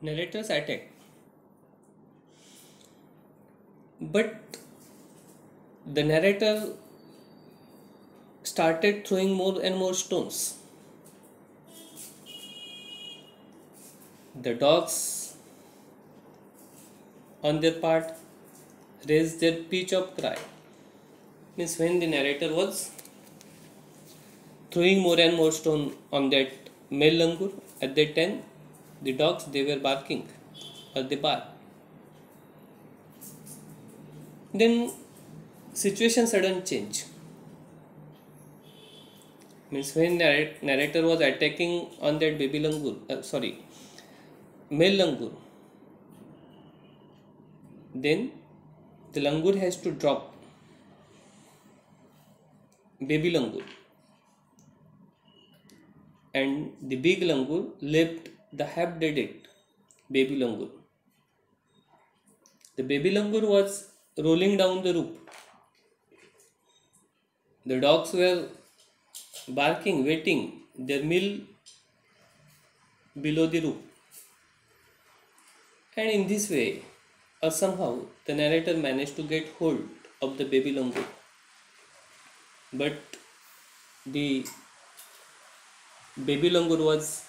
narrator's attack, but the narrator started throwing more and more stones. The dogs, on their part, raised their pitch of cry. Means when the narrator was throwing more and more stone on that male langur, at that time the dogs they were barking or they bark. Then situation sudden change. Means when narrator was attacking on that baby langur, male langur, then the langur has to drop baby langur, and the big langur left the half dead baby langur. The baby langur was rolling down the roof. The dogs were barking, waiting their meal below the roof. And in this way, or somehow, the narrator managed to get hold of the baby langur. But the baby langur was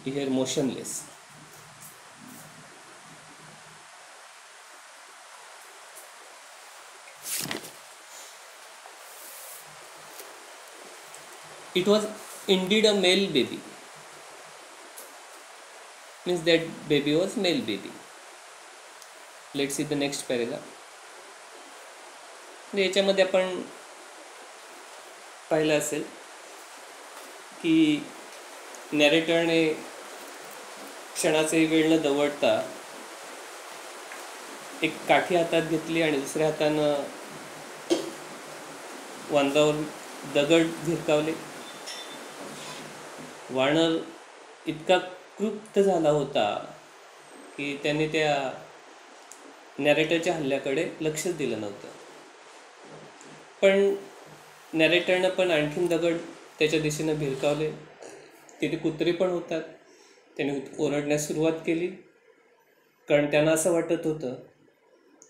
here motionless. It was indeed a male baby. Means that baby was male baby. Let's see the next paragraph. याच्यामध्ये आपण पाहिलं असेल की नॅरेटरने क्षणाचे वेळ न दवडता एक काठी हातात घेतली आणि दुसऱ्या हातानं वांद्रावर दगड भिरकावले. वानर इतका क्रुद्ध झाला होता की त्याने त्या नॅरेटरच्या हल्ल्याकडे लक्षच दिलं नव्हतं. पण नॅरेटरनं पण आणखीन दगड त्याच्या दिशेनं भिरकावले. तिथे कुत्री पण होतात. त्याने ओरडण्यास सुरुवात केली, कारण त्यांना असं वाटत होतं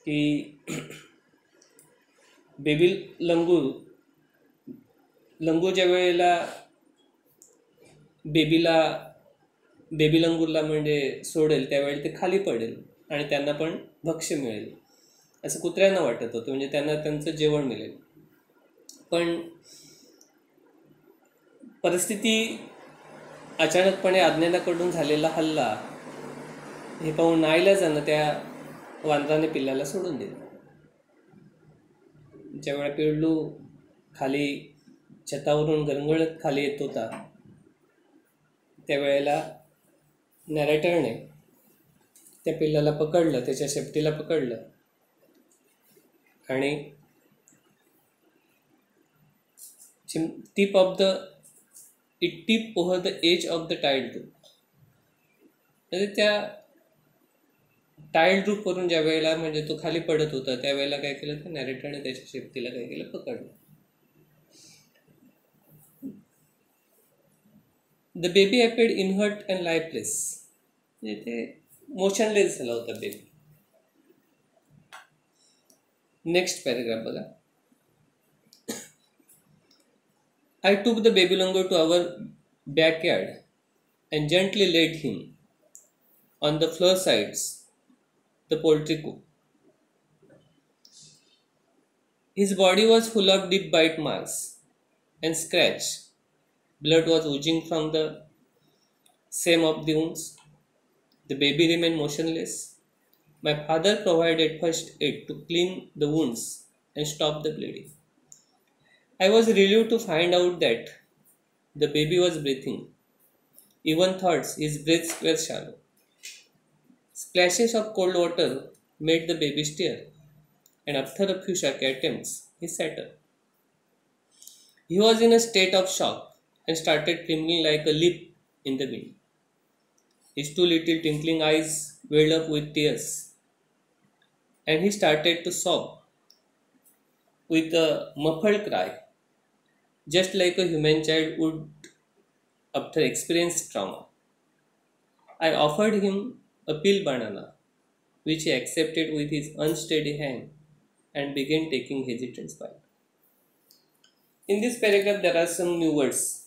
की बेबी लंगूर ज्या वेळेला बेबी लंगूरला म्हणजे सोडेल त्यावेळी ते खाली पडेल आणि त्यांना पण भक्ष्य मिळेल असं कुत्र्यांना वाटत होतं. म्हणजे त्यांना त्यांचं जेवण मिळेल. पण परिस्थिती अचानकपणे अज्ञानाकडून झालेला हल्ला हे पाहून नाईलाजानं त्या वानराने पिल्लाला सोडून दिलं. ज्यावेळेला पिल्लू खाली छतावरून गरंगळत खाली येत होता त्यावेळेला नॅरेटरने त्या पिल्लाला पकडलं, त्याच्या शेपटीला पकडलं आणि tip over the edge of the tied rope. म्हणजे त्या टाईड रूपवरून ज्या वेळेला म्हणजे तो खाली पडत होता त्यावेळेला काय केलं, तर नॅरेटरने त्याच्या शेपटीला काय केलं, पकडलं. The baby appeared inert and lifeless. म्हणजे ते मोशनलेस झाला होता बेबी. नेक्स्ट पॅरेग्राफ बघा. I took the baby langur to our backyard and gently laid him on the floor sides the poultry coop. His body was full of deep bite marks and scratch. Blood was oozing from the same of the wounds. The baby remained motionless. My father provided first aid to clean the wounds and stop the bleeding. I was relieved to find out that the baby was breathing. Even thought his breaths were shallow. Splashes of cold water made the baby stir, and after a few shaky attempts, he sat up. He was in a state of shock and started trembling like a leaf in the wind. His two little twinkling eyes welled up with tears, and he started to sob with a muffled cry, just like a human child would after experienced trauma. I offered him a peel banana, which he accepted with his unsteady hand and began taking hesitant bite. In this paragraph, there are some new words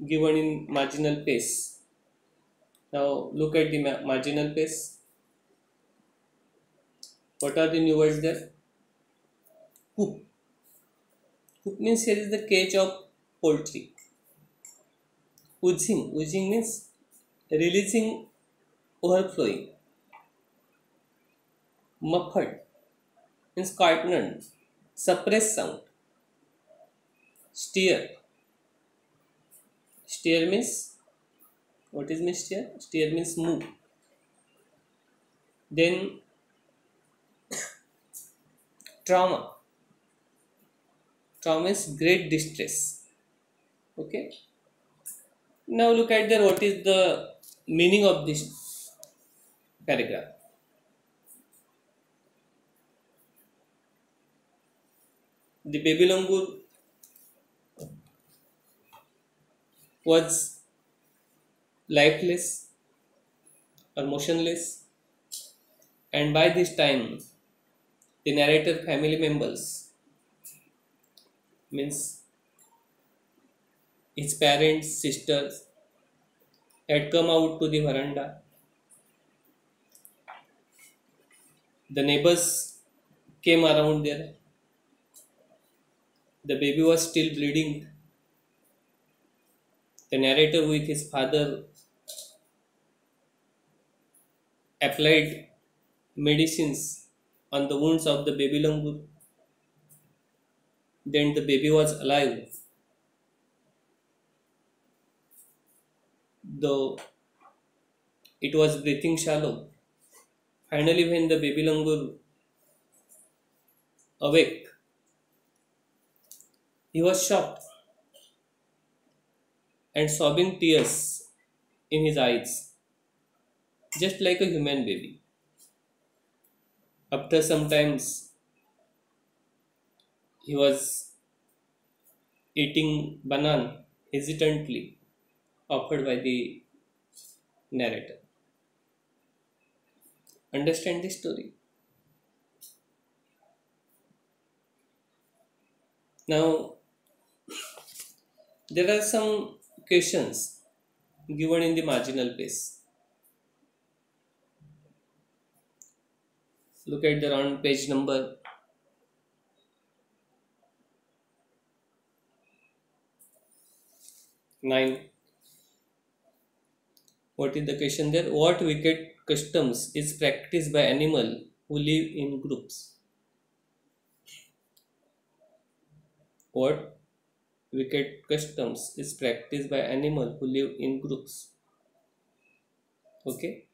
given in marginal pace. Now, look at the marginal pace. What are the new words there? Coop. Coop means here is the cage of poultry. Oozing. Oozing means releasing, overflowing. Muffled means quietened, suppressed sound. Steer. Steer means, what is mean steer? Steer means move. Then trauma. Trauma is great distress. Okay. Now look at there. What is the meaning of this paragraph? The baby langur was lifeless or motionless, and by this time the narrator family members, means his parents, sisters, had come out to the veranda. The neighbors came around there. The baby was still bleeding. The narrator with his father applied medicines on the wounds of the baby langur. Then the baby was alive, though it was breathing shallow. Finally, when the baby langur awake, he was shocked and sobbing tears in his eyes, just like a human baby. After some times, he was eating banana hesitantly offered by the narrator. Understand this story? Now, there are some questions given in the marginal pace. Look at the on page number 9. What is the question there? What wicked customs is practiced by animal who live in groups? What wicked customs is practiced by animal who live in groups? Okay.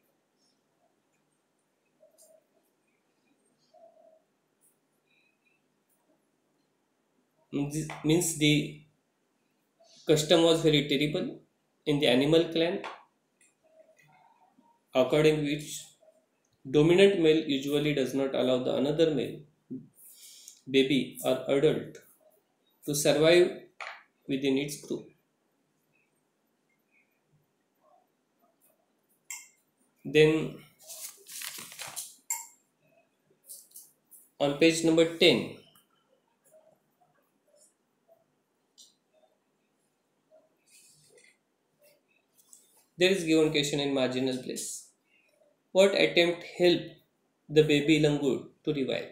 This means the custom was very terrible in the animal clan, according which dominant male usually does not allow the another male, baby or adult, to survive within its group. Then on page number 10, there is given question in marginal place. What attempt helped the baby langur to revive?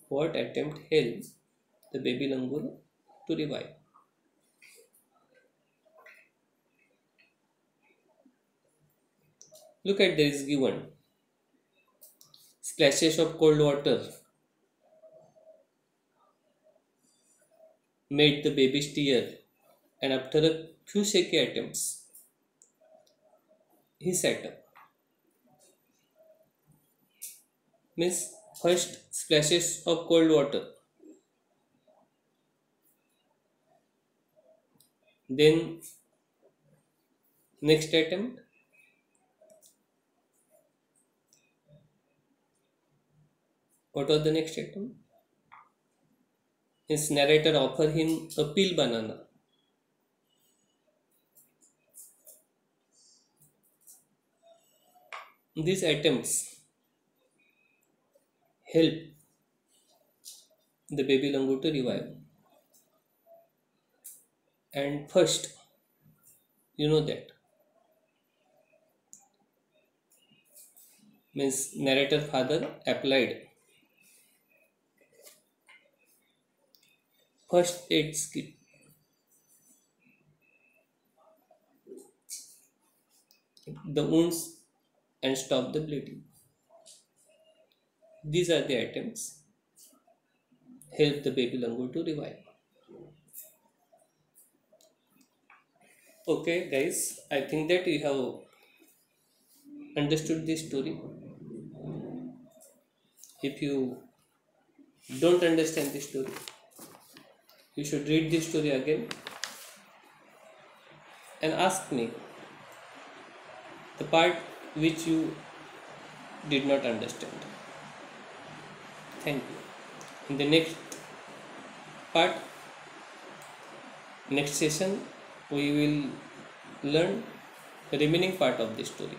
What attempt helped the baby langur to revive? Look at there is given splashes of cold water made the baby stir, and after a few shaky attempts, he sat up. Means first splashes of cold water, then next attempt, what was the next attempt? His narrator offered him a peel banana. These attempts help the baby langur to revive. And first, you know that means narrator father applied first aid kit, the wounds and stop the bleeding. These are the items help the baby langur to revive. Okay, guys, I think that you have understood this story. If you don't understand this story, you should read this story again and ask me the part which you did not understand. Thank you. In the next part, next session, we will learn the remaining part of the story.